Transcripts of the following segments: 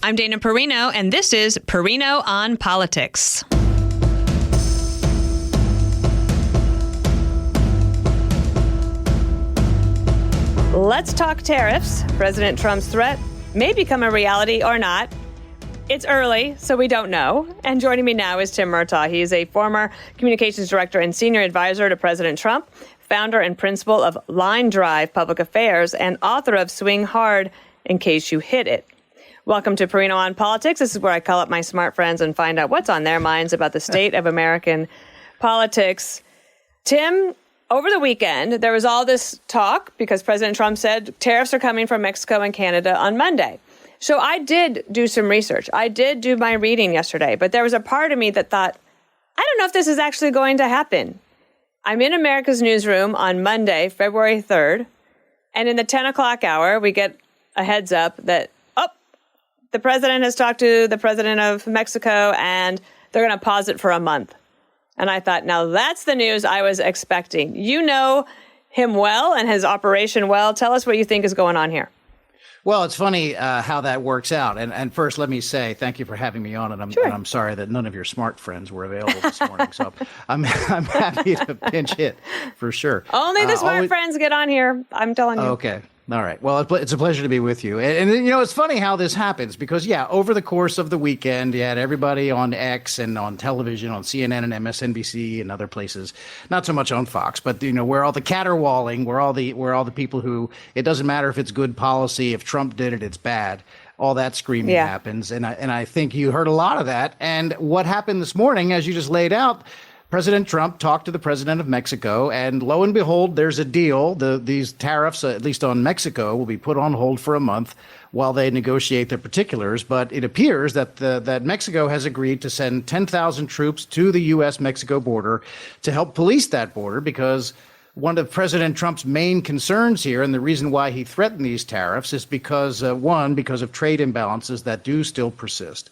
I'm Dana Perino, and this is Perino on Politics. Let's talk tariffs. President Trump's threat may become a reality or not. It's early, so we don't know. And joining me now is Tim Murtaugh. He is a former communications director and senior advisor to President Trump, founder and principal of Line Drive Public Affairs, and author of Swing Hard in Case You Hit It. Welcome to Perino on Politics. This is where I call up my smart friends and find out what's on their minds about the state of American politics. Tim, over the weekend, there was all this talk because President Trump said tariffs are coming from Mexico and Canada on Monday. So I did do some research. I did do my reading yesterday, but there was a part of me that thought, I don't know if this is actually going to happen. I'm in America's Newsroom on Monday, February 3rd, and in the 10 o'clock hour, we get a heads up that the president has talked to the president of Mexico, and they're going to pause it for a month. And I thought, now that's the news I was expecting. You know him well and his operation well. Tell us what you think is going on here. Well, it's funny how that works out. And first, let me say thank you for having me on. And I'm sorry that none of your smart friends were available this morning. So I'm happy to pinch hit for sure. Only the smart friends get on here. I'm telling you. Okay. All right. Well, it's a pleasure to be with you. And you know, it's funny how this happens because, over the course of the weekend, you had everybody on X and on television, on CNN and MSNBC and other places, not so much on Fox, but, where all the caterwauling, where all the people who, it doesn't matter if it's good policy, if Trump did it, it's bad. All that screaming happens. And I think you heard a lot of that. And what happened this morning, as you just laid out, President Trump talked to the president of Mexico, and lo and behold, there's a deal. These tariffs, at least on Mexico, will be put on hold for a month while they negotiate the particulars. But it appears that that Mexico has agreed to send 10,000 troops to the U.S.-Mexico border to help police that border, because one of President Trump's main concerns here, and the reason why he threatened these tariffs, is because, because of trade imbalances that do still persist,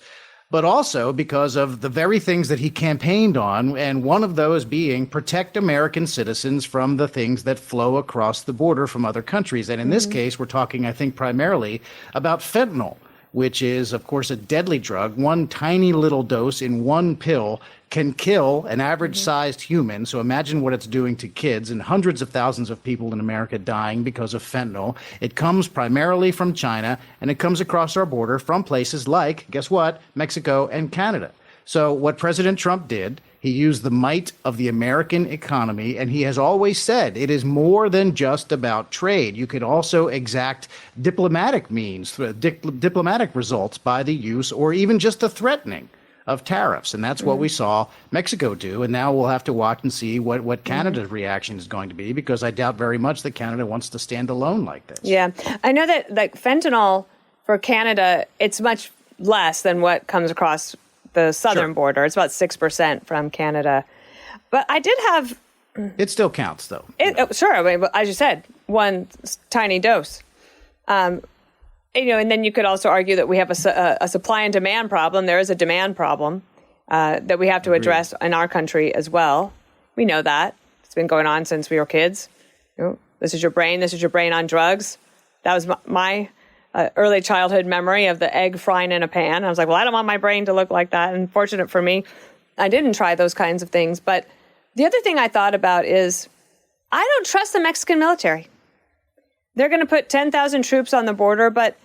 but also because of the very things that he campaigned on, and one of those being protect American citizens from the things that flow across the border from other countries. And in this case, we're talking, I think, primarily about fentanyl, which is, of course, a deadly drug. One tiny little dose in one pill can kill an average-sized human. So imagine what it's doing to kids, and hundreds of thousands of people in America dying because of fentanyl. It comes primarily from China, and it comes across our border from places like, guess what, Mexico and Canada. So what President Trump did, he used the might of the American economy, and he has always said it is more than just about trade. You could also exact diplomatic means, diplomatic results by the use or even just the threatening of tariffs. And that's what we saw Mexico do. And now we'll have to watch and see what Canada's reaction is going to be, because I doubt very much that Canada wants to stand alone like this. Yeah, I know that fentanyl for Canada, it's much less than what comes across the southern border. It's about 6% from Canada. But I did have... It still counts, though. Sure. I mean, as you said, one tiny dose. And then you could also argue that we have a supply and demand problem. There is a demand problem that we have to address in our country as well. We know that. It's been going on since we were kids. This is your brain. This is your brain on drugs. That was my early childhood memory of the egg frying in a pan. I was like, well, I don't want my brain to look like that. And fortunate for me, I didn't try those kinds of things. But the other thing I thought about is I don't trust the Mexican military. They're going to put 10,000 troops on the border. But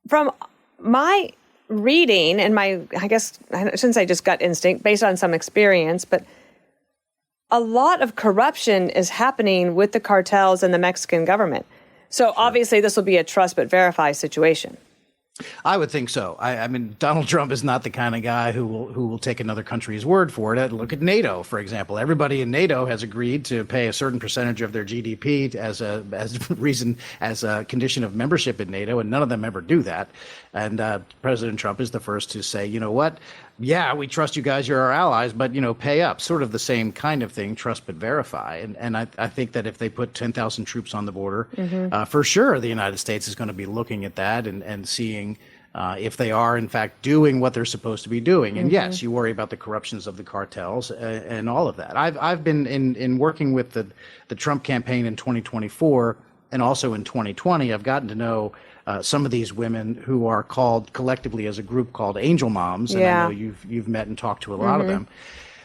from my reading and I shouldn't say just gut instinct, based on some experience, but a lot of corruption is happening with the cartels and the Mexican government. So obviously this will be a trust but verify situation. I would think so. I mean, Donald Trump is not the kind of guy who will take another country's word for it. Look at NATO, for example. Everybody in NATO has agreed to pay a certain percentage of their GDP as a condition of membership in NATO, and none of them ever do that. And President Trump is the first to say, you know what? Yeah, we trust you guys. You're our allies, but, pay up. Sort of the same kind of thing, trust but verify. And I think that if they put 10,000 troops on the border, for sure, the United States is going to be looking at that and seeing if they are, in fact, doing what they're supposed to be doing. And yes, you worry about the corruptions of the cartels and all of that. I've been in working with the Trump campaign in 2024 and also in 2020. I've gotten to know some of these women who are called collectively as a group called Angel Moms. And I know you've met and talked to a lot of them.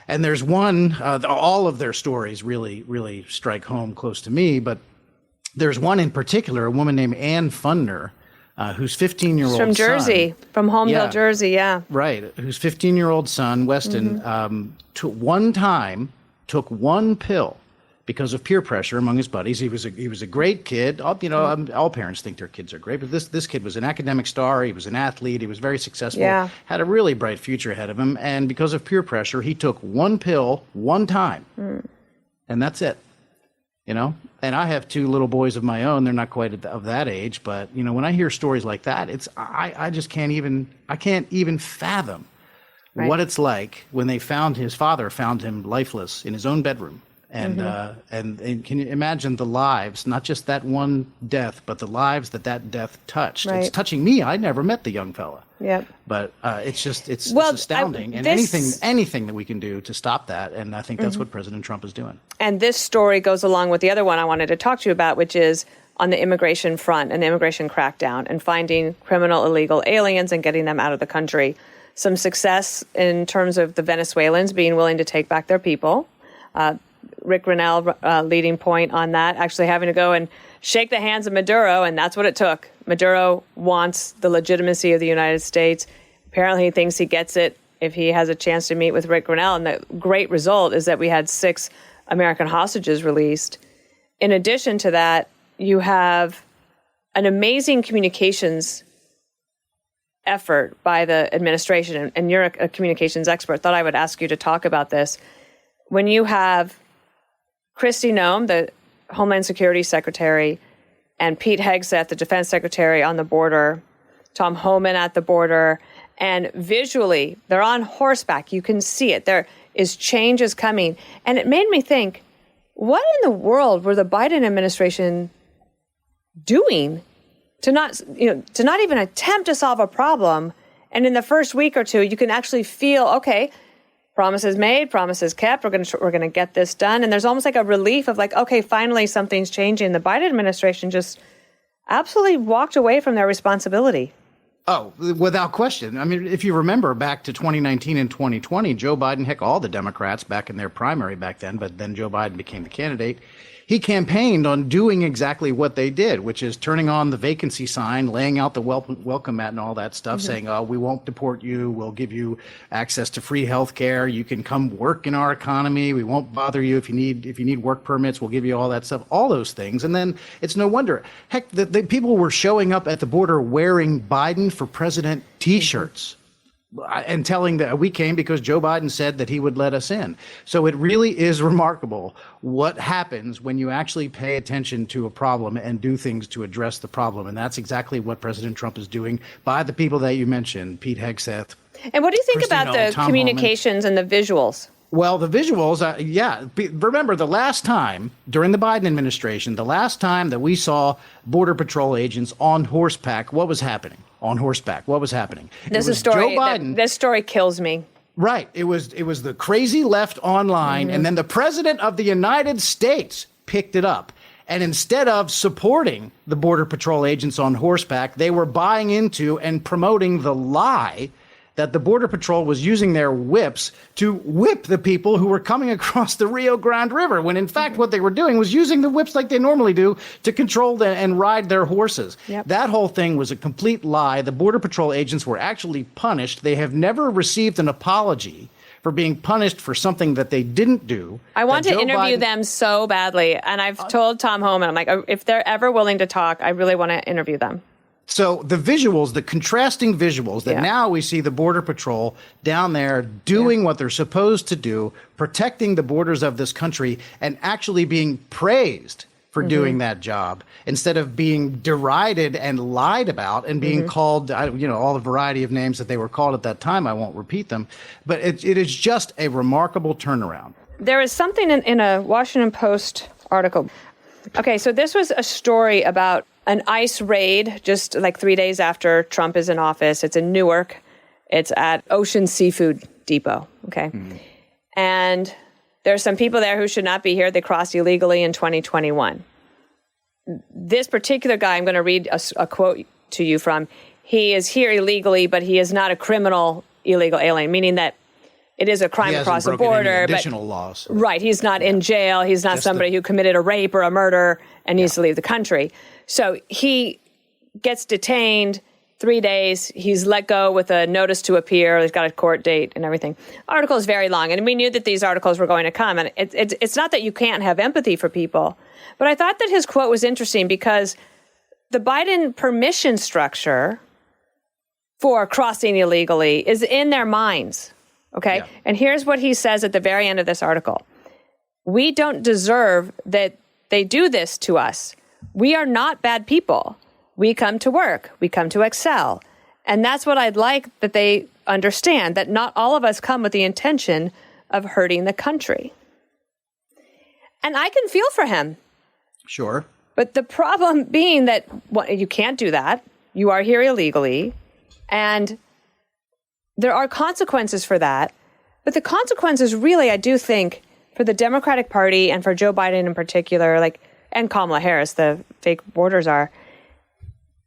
And there's one, all of their stories really, really strike home close to me. But there's one in particular, a woman named Ann Fundner, whose 15-year-old son. From Jersey, from Holmdel, Jersey, yeah. Right. Whose 15-year-old son, Weston, took one pill because of peer pressure among his buddies. He was a great kid. All parents think their kids are great, but this kid was an academic star. He was an athlete. He was very successful. Yeah. Had a really bright future ahead of him. And because of peer pressure, he took one pill one time, and that's it. And I have two little boys of my own. They're not quite of that age, but when I hear stories like that, I just can't even fathom what it's like when his father found him lifeless in his own bedroom. And can you imagine the lives, not just that one death, but the lives that death touched? Right. It's touching me. I never met the young fella. Yeah. But it's astounding. And anything that we can do to stop that. And I think that's what President Trump is doing. And this story goes along with the other one I wanted to talk to you about, which is on the immigration front and the immigration crackdown and finding criminal illegal aliens and getting them out of the country. Some success in terms of the Venezuelans being willing to take back their people. Rick Grinnell, leading point on that, actually having to go and shake the hands of Maduro, and that's what it took. Maduro wants the legitimacy of the United States. Apparently he thinks he gets it if he has a chance to meet with Rick Grinnell, and the great result is that we had 6 American hostages released. In addition to that, you have an amazing communications effort by the administration, and you're a communications expert. Thought I would ask you to talk about this. When you have Kristi Noem, the Homeland Security Secretary, and Pete Hegseth, the Defense Secretary, on the border, Tom Homan at the border, and visually, they're on horseback. You can see it. There is changes coming. And it made me think, what in the world were the Biden administration doing to not even attempt to solve a problem? And in the first week or two, you can actually feel, okay, promises made, promises kept. We're going to get this done. And there's almost like a relief of like, okay, finally something's changing. The Biden administration just absolutely walked away from their responsibility. Oh, without question. I mean, if you remember back to 2019 and 2020, Joe Biden, heck, all the Democrats back in their primary back then, but then Joe Biden became the candidate. He campaigned on doing exactly what they did, which is turning on the vacancy sign, laying out the welcome mat and all that stuff, saying, oh, we won't deport you. We'll give you access to free health care. You can come work in our economy. We won't bother you if you need work permits. We'll give you all that stuff, all those things. And then it's no wonder. Heck, the people were showing up at the border wearing Biden for president T-shirts. And telling that we came because Joe Biden said that he would let us in. So it really is remarkable what happens when you actually pay attention to a problem and do things to address the problem. And that's exactly what President Trump is doing by the people that you mentioned, Pete Hegseth. And what do you think about the communications and the visuals? Well, the visuals, remember the last time during the Biden administration, the last time that we saw Border Patrol agents on horseback, what was happening? On horseback, what was happening? This is a story. Joe Biden, this story kills me. Right. It was the crazy left online, and then the president of the United States picked it up. And instead of supporting the Border Patrol agents on horseback, they were buying into and promoting the lie that the Border Patrol was using their whips to whip the people who were coming across the Rio Grande River, when in fact what they were doing was using the whips like they normally do to control and ride their horses. Yep. That whole thing was a complete lie. The Border Patrol agents were actually punished. They have never received an apology for being punished for something that they didn't do. I want to interview them so badly. And I've told Tom Homan, I'm like, if they're ever willing to talk, I really want to interview them. So the visuals, the contrasting visuals that now we see the Border Patrol down there doing what they're supposed to do, protecting the borders of this country and actually being praised for doing that job instead of being derided and lied about and being called, all the variety of names that they were called at that time. I won't repeat them, but it is just a remarkable turnaround. There is something in a Washington Post article. Okay, so this was a story about an ICE raid just like 3 days after Trump is in office. It's in Newark. It's at Ocean Seafood Depot. Okay. And there's some people there who should not be here. They crossed illegally in 2021. This particular guy, I'm going to read a quote to you from. He is here illegally, but he is not a criminal illegal alien, meaning that it is a crime across the border. Additional laws. Right. He's not in jail. He's not somebody who committed a rape or a murder and needs to leave the country. So he gets detained 3 days. He's let go with a notice to appear. He's got a court date and everything. Article is very long. And we knew that these articles were going to come. And it's not that you can't have empathy for people. But I thought that his quote was interesting because the Biden permission structure for crossing illegally is in their minds. Okay. Yeah. And here's what he says at the very end of this article. We don't deserve that they do this to us. We are not bad people. We come to work. We come to excel. And that's what I'd like that they understand, that not all of us come with the intention of hurting the country. And I can feel for him. Sure. But the problem being that you can't do that. You are here illegally. And there are consequences for that. But the consequences really, I do think, for the Democratic Party and for Joe Biden in particular, and Kamala Harris, the fake borders are,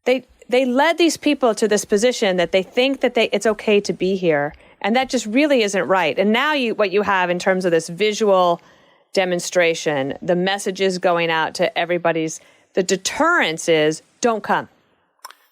they led these people to this position that they think that it's okay to be here. And that just really isn't right. And now what you have in terms of this visual demonstration, the messages going out to the deterrence is don't come.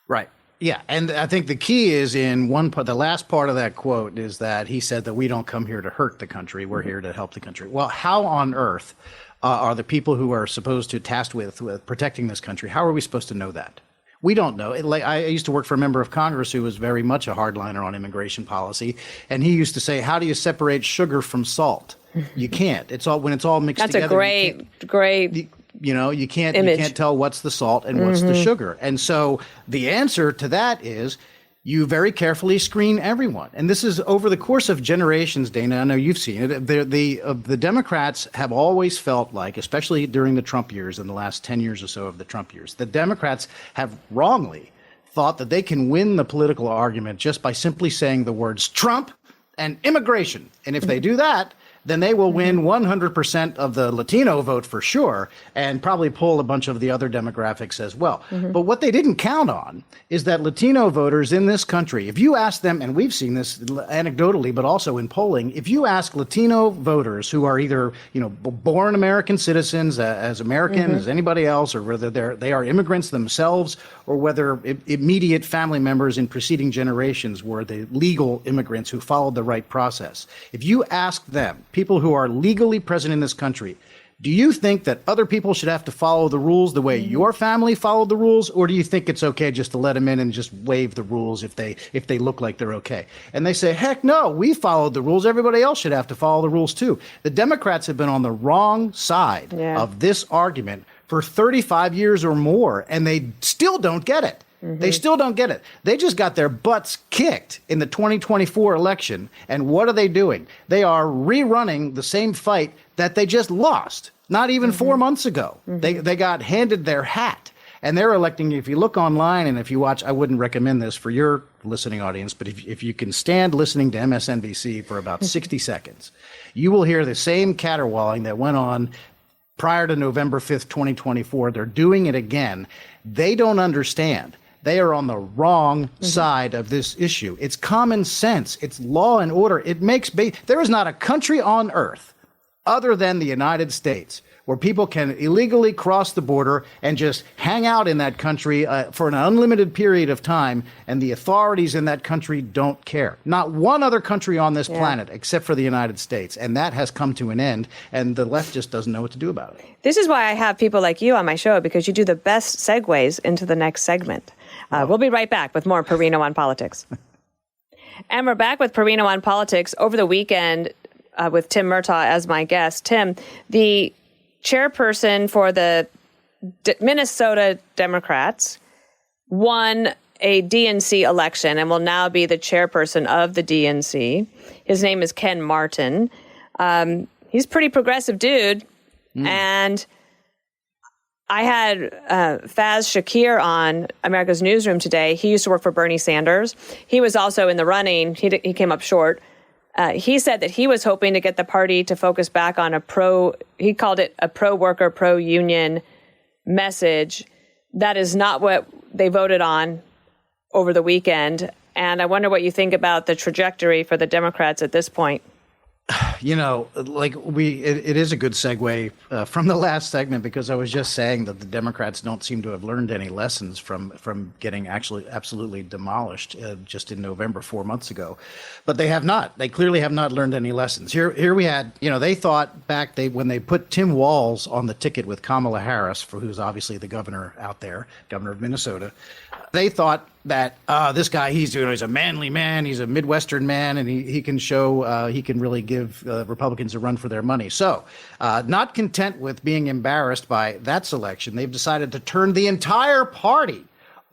Right. Yeah, and I think the key is in one part, the last part of that quote is that he said that we don't come here to hurt the country. We're here to help the country. Well, how on earth are the people who are supposed to tasked with protecting this country? How are we supposed to know that? We don't know. I used to work for a member of Congress who was very much a hardliner on immigration policy, and he used to say, "How do you separate sugar from salt? You can't. When it's all mixed together." That's a great. You can't tell what's the salt and what's the sugar. And so the answer to that is you very carefully screen everyone. And this is over the course of generations, Dana. I know you've seen it. The Democrats have always felt like, especially during the Trump years and the last 10 years or so of the Trump years, the Democrats have wrongly thought that they can win the political argument just by simply saying the words Trump and immigration. And if they do that, then they will win 100% of the Latino vote for sure, and probably pull a bunch of the other demographics as well. But what they didn't count on is that Latino voters in this country, if you ask them, and we've seen this anecdotally, but also in polling, if you ask Latino voters who are either born American citizens, as American as anybody else, or whether they are immigrants themselves, or whether immediate family members in preceding generations were the legal immigrants who followed the right process, if you ask them, people who are legally present in this country, do you think that other people should have to follow the rules the way your family followed the rules, or do you think it's okay just to let them in and just waive the rules if they look like they're okay? And they say, heck no, we followed the rules. Everybody else should have to follow the rules too. The Democrats have been on the wrong side of this argument for 35 years or more, and they still don't get it. They still don't get it. They just got their butts kicked in the 2024 election. And what are they doing? They are rerunning the same fight that they just lost, not even 4 months ago. They got handed their hat. And they're electing, if you look online and if you watch, I wouldn't recommend this for your listening audience, but if you can stand listening to MSNBC for about 60 seconds, you will hear the same caterwauling that went on prior to November 5th, 2024. They're doing it again. They don't understand. They are on the wrong side of this issue. It's common sense. It's law and order. There is not a country on earth other than the United States where people can illegally cross the border and just hang out in that country for an unlimited period of time, and the authorities in that country don't care. Not one other country on this planet except for the United States, and that has come to an end, and the left just doesn't know what to do about it. This is why I have people like you on my show, because you do the best segues into the next segment. We'll be right back with more Perino on Politics. And we're back with Perino on Politics over the weekend with Tim Murtaugh as my guest. Tim, the chairperson for the Minnesota Democrats, won a DNC election and will now be the chairperson of the DNC. His name is Ken Martin. He's a pretty progressive dude. And I had Faz Shakir on America's Newsroom today. He used to work for Bernie Sanders. He was also in the running. He came up short. He said that he was hoping to get the party to focus back on he called it a pro-worker, pro-union message. That is not what they voted on over the weekend. And I wonder what you think about the trajectory for the Democrats at this point. You know, like it is a good segue from the last segment, because I was just saying that the Democrats don't seem to have learned any lessons from getting actually absolutely demolished just in November 4 months ago. But they have not. They clearly have not learned any lessons. Here we had, you know, they thought back when they put Tim Walz on the ticket with Kamala Harris, who's obviously the governor out there, governor of Minnesota. They thought that this guy, he's a manly man, he's a Midwestern man, and he can show he can really give Republicans a run for their money. So not content with being embarrassed by that selection, they've decided to turn the entire party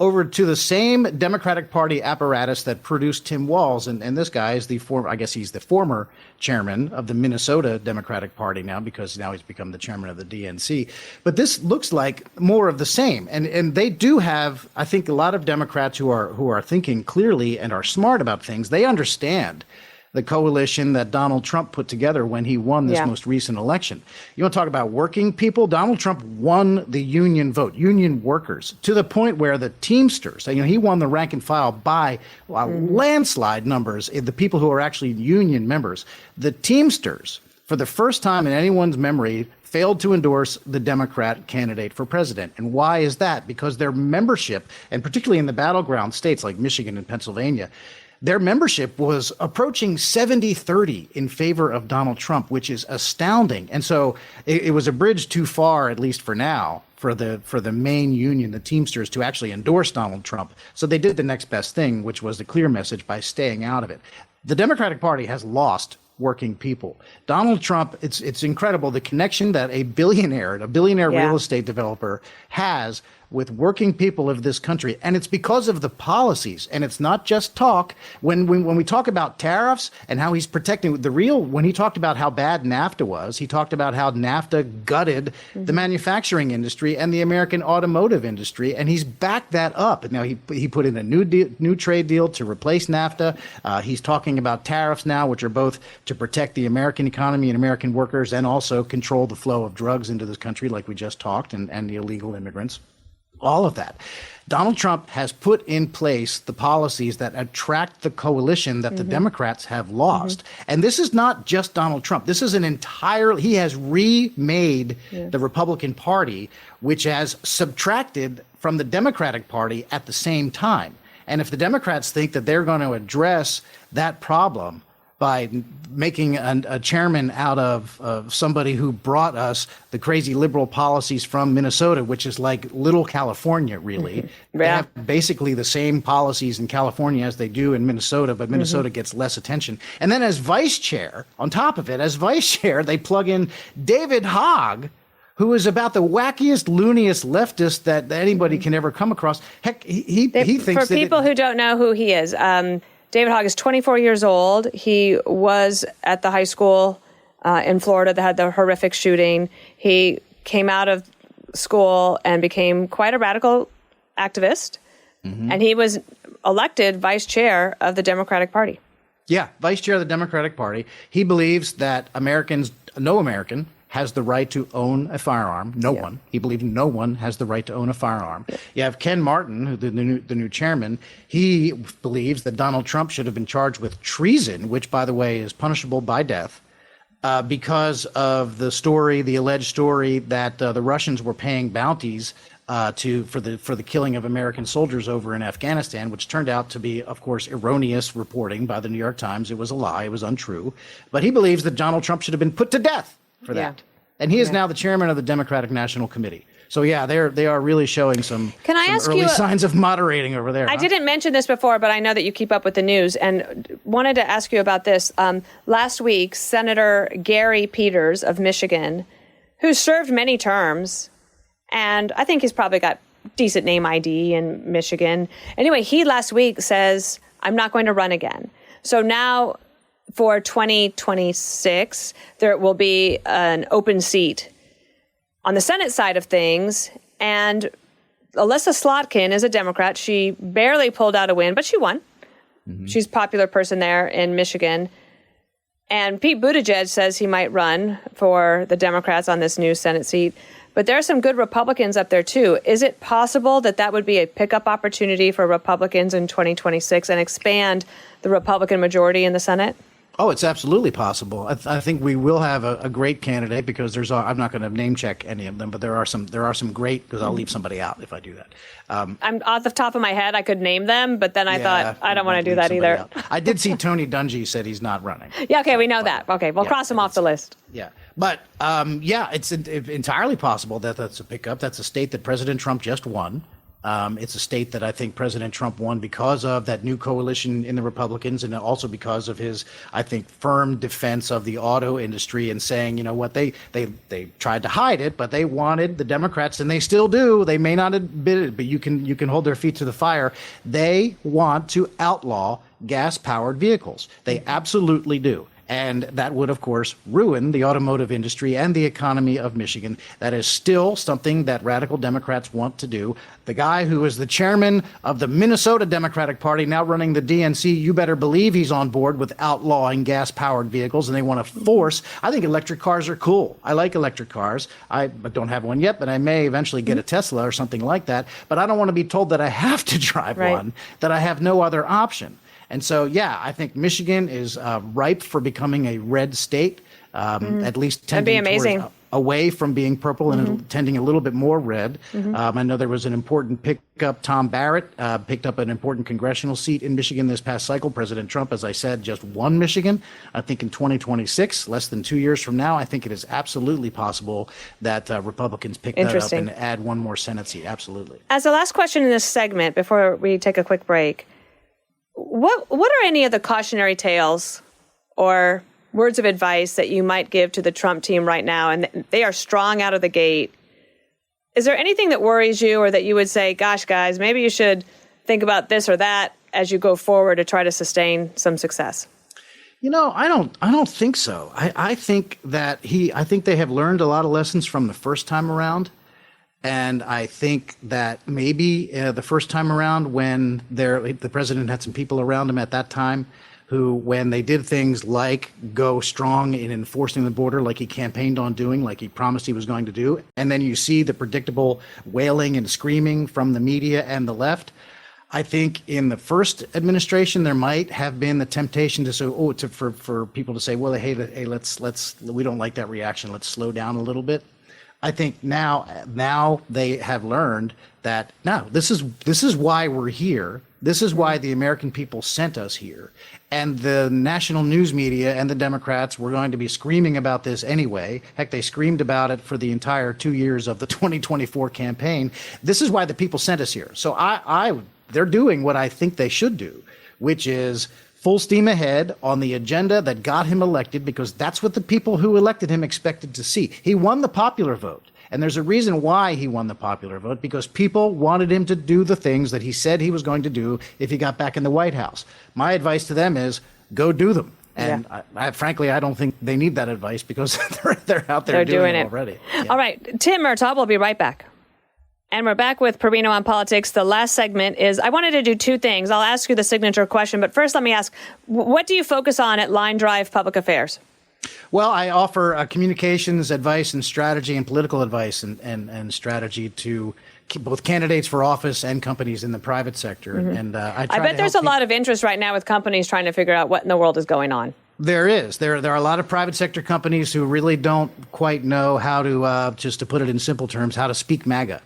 over to the same Democratic Party apparatus that produced Tim Walz. And this guy is he's the former chairman of the Minnesota Democratic Party now, because now he's become the chairman of the DNC. But this looks like more of the same. And they do have, I think, a lot of Democrats who are thinking clearly and are smart about things. They understand the coalition that Donald Trump put together when he won this most recent election. You want to talk about working people? Donald Trump won the union vote, union workers, to the point where the Teamsters, you know, he won the rank and file by landslide numbers, the people who are actually union members. The Teamsters, for the first time in anyone's memory, failed to endorse the Democrat candidate for president. And why is that? Because their membership, and particularly in the battleground states like Michigan and Pennsylvania, their membership was approaching 70-30 in favor of Donald Trump, which is astounding. And so it was a bridge too far, at least for now, for the main union, the Teamsters, to actually endorse Donald Trump. So they did the next best thing, which was the clear message by staying out of it. The Democratic Party has lost working people. Donald Trump, it's incredible the connection that a billionaire real estate developer has with working people of this country. And it's because of the policies, and it's not just talk. When we talk about tariffs and how he's protecting when he talked about how bad NAFTA was, he talked about how NAFTA gutted the manufacturing industry and the American automotive industry, and he's backed that up. Now he put in a new trade deal to replace NAFTA. He's talking about tariffs now, which are both to protect the American economy and American workers, and also control the flow of drugs into this country, like we just talked, and the illegal immigrants. All of that. Donald Trump has put in place the policies that attract the coalition that the Democrats have lost. And this is not just Donald Trump. This is he has remade the Republican Party, which has subtracted from the Democratic Party at the same time. And if the Democrats think that they're going to address that problem by making a chairman out of somebody who brought us the crazy liberal policies from Minnesota, which is like little California, really. They have basically the same policies in California as they do in Minnesota, but Minnesota gets less attention. And then as vice chair, on top of it, as vice chair, they plug in David Hogg, who is about the wackiest, looniest leftist that anybody can ever come across. Heck, he thinks that... For people who don't know who he is, David Hogg is 24 years old. He was at the high school in Florida that had the horrific shooting. He came out of school and became quite a radical activist. And he was elected vice chair of the Democratic Party. Yeah, vice chair of the Democratic Party. He believes that no American has the right to own a firearm. No one. He believes no one has the right to own a firearm. You have Ken Martin, who the new chairman. He believes that Donald Trump should have been charged with treason, which, by the way, is punishable by death, because of the alleged story that the Russians were paying bounties for the killing of American soldiers over in Afghanistan, which turned out to be, of course, erroneous reporting by the New York Times. It was a lie. It was untrue. But he believes that Donald Trump should have been put to death for that. And he is now the chairman of the Democratic National Committee. So, yeah, they are really showing some early signs of moderating over there. I didn't mention this before, but I know that you keep up with the news, and wanted to ask you about this. Last week, Senator Gary Peters of Michigan, who served many terms, and I think he's probably got decent name ID in Michigan. Anyway, he last week says, I'm not going to run again. So now, for 2026, there will be an open seat on the Senate side of things. And Alyssa Slotkin is a Democrat. She barely pulled out a win, but she won. She's a popular person there in Michigan. And Pete Buttigieg says he might run for the Democrats on this new Senate seat. but there are some good Republicans up there, too. Is it possible that that would be a pickup opportunity for Republicans in 2026 and expand the Republican majority in the Senate? Oh, it's absolutely possible. I think we will have a great candidate because I'm not going to name check any of them, but there are some great, because I'll leave somebody out if I do that. I'm off the top of my head, I could name them, but then I thought I don't want to do that either. Out. I did see Tony Dungy said he's not running. Yeah, okay, we know that. Okay, we'll cross him off the list. Yeah, but it's entirely possible that that's a pickup. That's a state that President Trump just won. It's a state that I think President Trump won because of that new coalition in the Republicans, and also because of his, I think, firm defense of the auto industry and saying, you know what, they tried to hide it, but they wanted the Democrats, and they still do. They may not admit it, but you can hold their feet to the fire. They want to outlaw gas-powered vehicles. They absolutely do. And that would, of course, ruin the automotive industry and the economy of Michigan. That is still something that radical Democrats want to do. The guy who is the chairman of the Minnesota Democratic Party, now running the DNC, you better believe he's on board with outlawing gas-powered vehicles, and they want to force. I think electric cars are cool. I like electric cars. I don't have one yet, but I may eventually get a Tesla or something like that. But I don't want to be told that I have to drive one, that I have no other option. And so, yeah, I think Michigan is ripe for becoming a red state, at least tending away from being purple and tending a little bit more red. I know there was an important pickup. Tom Barrett picked up an important congressional seat in Michigan this past cycle. President Trump, as I said, just won Michigan. I think in 2026, less than 2 years from now, I think it is absolutely possible that Republicans pick that up and add one more Senate seat. Absolutely. As the last question in this segment, before we take a quick break, what are any of the cautionary tales or words of advice that you might give to the Trump team right now? And they are strong out of the gate. Is there anything that worries you, or that you would say, gosh, guys, maybe you should think about this or that as you go forward to try to sustain some success? You know, I don't think so. I think they have learned a lot of lessons from the first time around. And I think that maybe the first time around, when the president had some people around him at that time who, when they did things like go strong in enforcing the border, like he campaigned on doing, like he promised he was going to do, and then you see the predictable wailing and screaming from the media and the left, I think in the first administration there might have been the temptation to say, for people to say, well, hey, let's we don't like that reaction, let's slow down a little bit. I think now they have learned that no, this is why we're here. This is why the American people sent us here. And the national news media and the Democrats were going to be screaming about this anyway. Heck, they screamed about it for the entire 2 years of the 2024 campaign. This is why the people sent us here. So they're doing what I think they should do, which is full steam ahead on the agenda that got him elected, because that's what the people who elected him expected to see. He won the popular vote. And there's a reason why he won the popular vote, because people wanted him to do the things that he said he was going to do if he got back in the White House. My advice to them is go do them. And frankly, I don't think they need that advice, because they're out there doing it already. Yeah. All right. Tim Murtaugh, we'll be right back. And we're back with Perino on Politics. The last segment is, I wanted to do two things. I'll ask you the signature question, but first let me ask, what do you focus on at Line Drive Public Affairs? Well, I offer communications advice and strategy, and political advice and strategy to both candidates for office and companies in the private sector. And I bet there's a lot of interest right now with companies trying to figure out what in the world is going on. There is. There are a lot of private sector companies who really don't quite know how to, just to put it in simple terms, how to speak MAGA.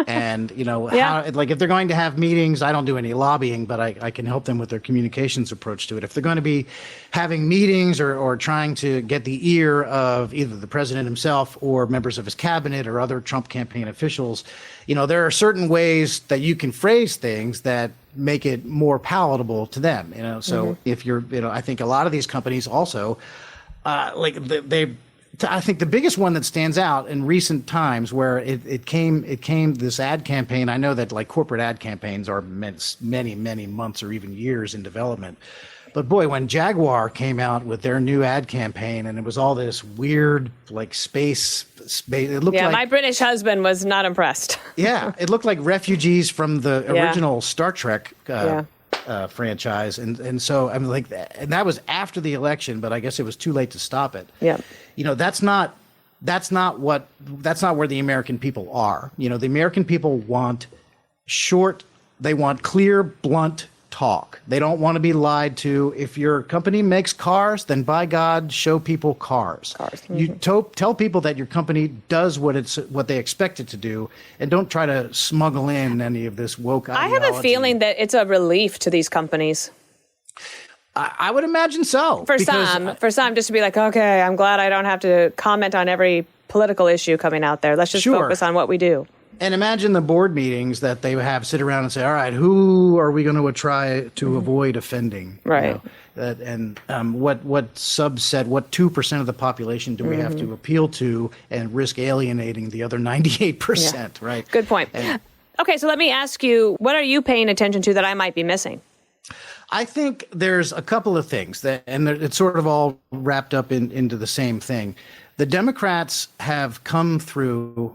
And, how, like, if they're going to have meetings, I don't do any lobbying, but I can help them with their communications approach to it. If they're going to be having meetings or trying to get the ear of either the president himself or members of his cabinet or other Trump campaign officials, there are certain ways that you can phrase things that make it more palatable to them. So if you're, I think a lot of these companies also, I think the biggest one that stands out in recent times, where it came this ad campaign. I know that like corporate ad campaigns are many, many months or even years in development. But boy, when Jaguar came out with their new ad campaign, and it was all this weird like space, it looked like, my British husband was not impressed. Yeah, it looked like refugees from the original Star Trek franchise, and so I'm like, and that was after the election, but I guess it was too late to stop it. Yeah, that's not that's not where the American people are. You know, the American people want they want clear, blunt talk. They don't want to be lied to. If your company makes cars, then by God, show people cars. You tell people that your company does what they expect it to do, and don't try to smuggle in any of this woke ideology. I have a feeling that it's a relief to these companies. I would imagine so. For some, just to be like, okay, I'm glad I don't have to comment on every political issue coming out there. Let's just focus on what we do. And imagine the board meetings that they have sit around and say, all right, who are we going to try to avoid offending? Right. What subset, what 2% of the population do we have to appeal to and risk alienating the other 98%, right? Good point. Okay, so let me ask you, what are you paying attention to that I might be missing? I think there's a couple of things and it's sort of all wrapped up into the same thing. The Democrats have come through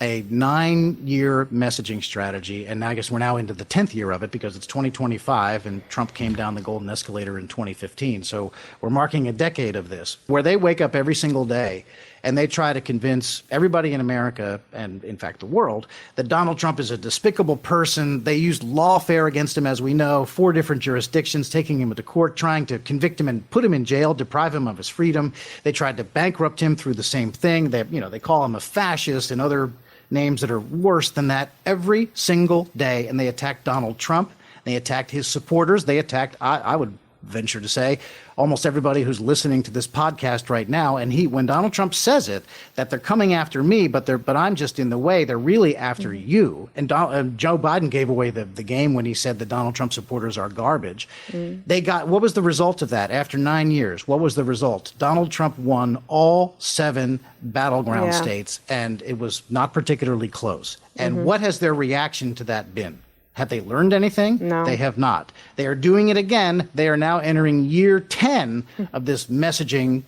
a 9-year messaging strategy, and I guess we're now into the 10th year of it because it's 2025 and Trump came down the golden escalator in 2015. So we're marking a decade of this, where they wake up every single day and they try to convince everybody in America and, in fact, the world that Donald Trump is a despicable person. They used lawfare against him, as we know, 4 different jurisdictions, taking him to court, trying to convict him and put him in jail, deprive him of his freedom. They tried to bankrupt him through the same thing. They call him a fascist and other names that are worse than that every single day. And they attacked Donald Trump. They attacked his supporters. They attacked, I would venture to say, almost everybody who's listening to this podcast right now. And when Donald Trump says it, that they're coming after me, but I'm just in the way, they're really after you. And Joe Biden gave away the game when he said that Donald Trump supporters are garbage. What was the result of that after 9 years? What was the result? Donald Trump won all 7 battleground states, and it was not particularly close. And what has their reaction to that been? Have they learned anything? No. They have not. They are doing it again. They are now entering year 10 of this messaging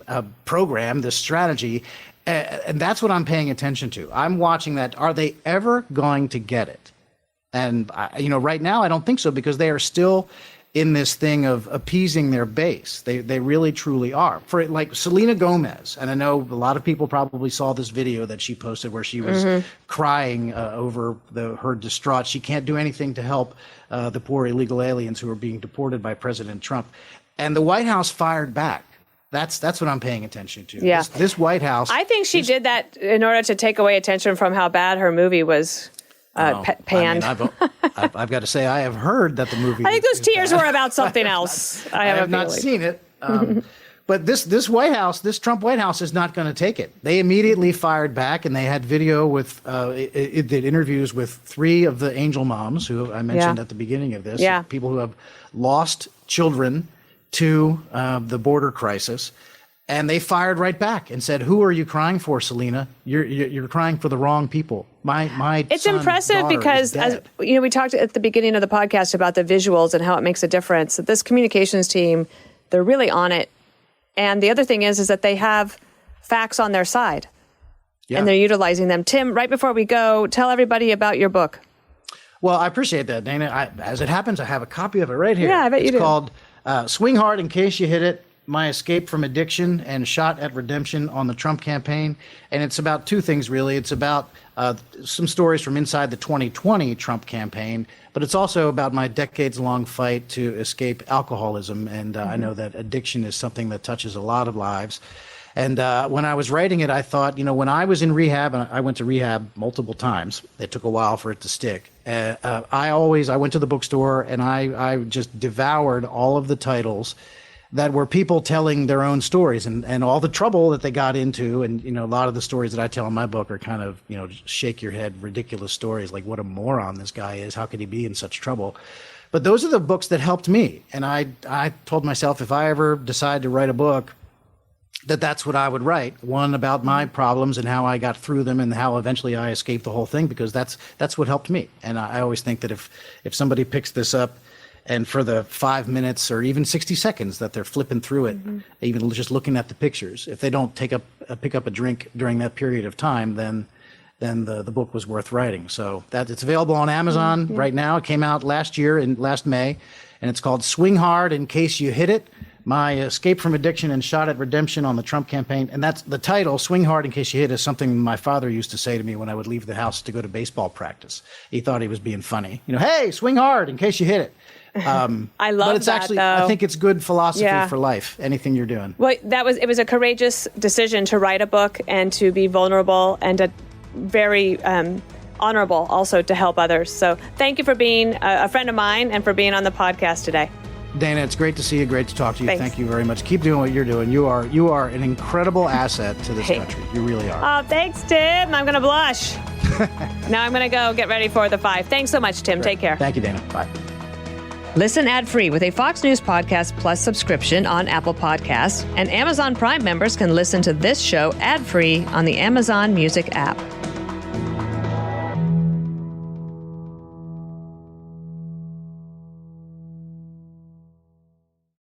program, this strategy. And that's what I'm paying attention to. I'm watching that. Are they ever going to get it? And, right now, I don't think so, because they are still in this thing of appeasing their base. They really, truly are. For like Selena Gomez, and I know a lot of people probably saw this video that she posted where she was crying over her distraught. She can't do anything to help the poor illegal aliens who are being deported by President Trump. And the White House fired back. That's what I'm paying attention to. Yeah. This White House. I think she did that in order to take away attention from how bad her movie was panned. I mean, I've got to say, I have heard that the movie. I think those tears were about something else. I have not seen it. But this White House, this Trump White House, is not going to take it. They immediately fired back, and they had video with it did interviews with 3 of the angel moms who I mentioned at the beginning of this. Yeah. People who have lost children to the border crisis. And they fired right back and said, "Who are you crying for, Selena? You're crying for the wrong people." It's impressive because, as we talked at the beginning of the podcast about the visuals and how it makes a difference. This communications team, they're really on it. And the other thing is that they have facts on their side, and they're utilizing them. Tim, right before we go, tell everybody about your book. Well, I appreciate that, Dana. As it happens, I have a copy of it right here. Yeah, I bet you do. It's called "Swing Hard in Case You Hit It: My Escape from Addiction and Shot at Redemption on the Trump Campaign." And it's about 2 things, really. It's about some stories from inside the 2020 Trump campaign, but it's also about my decades-long fight to escape alcoholism. And I know that addiction is something that touches a lot of lives. And when I was writing it, I thought, when I was in rehab, and I went to rehab multiple times, it took a while for it to stick. I went to the bookstore and I just devoured all of the titles that were people telling their own stories and all the trouble that they got into. And, a lot of the stories that I tell in my book are kind of, shake your head, ridiculous stories, like what a moron this guy is. How could he be in such trouble? But those are the books that helped me. And I told myself, if I ever decide to write a book, that's what I would write. One about my problems and how I got through them and how eventually I escaped the whole thing, because that's what helped me. And I always think that if somebody picks this up and for the 5 minutes or even 60 seconds that they're flipping through it, even just looking at the pictures, if they don't pick up a drink during that period of time, then the book was worth writing. So it's available on Amazon right now. It came out last May, and it's called "Swing Hard in Case You Hit It: My escape from addiction and shot at redemption on the Trump campaign. And that's the title, Swing Hard in Case You Hit, is something my father used to say to me when I would leave the house to go to baseball practice. He thought he was being funny. Hey, swing hard in case you hit it. I love but it's that, actually, though. I think it's good philosophy for life, anything you're doing. Well, it was a courageous decision to write a book and to be vulnerable and a very honorable also to help others. So thank you for being a friend of mine and for being on the podcast today. Dana, it's great to see you. Great to talk to you. Thanks. Thank you very much. Keep doing what you're doing. You are an incredible asset to this country. You really are. Oh, thanks, Tim. I'm going to blush. Now I'm going to go get ready for the 5. Thanks so much, Tim. Take care. Thank you, Dana. Bye. Listen ad-free with a Fox News Podcast Plus subscription on Apple Podcasts, and Amazon Prime members can listen to this show ad-free on the Amazon Music app.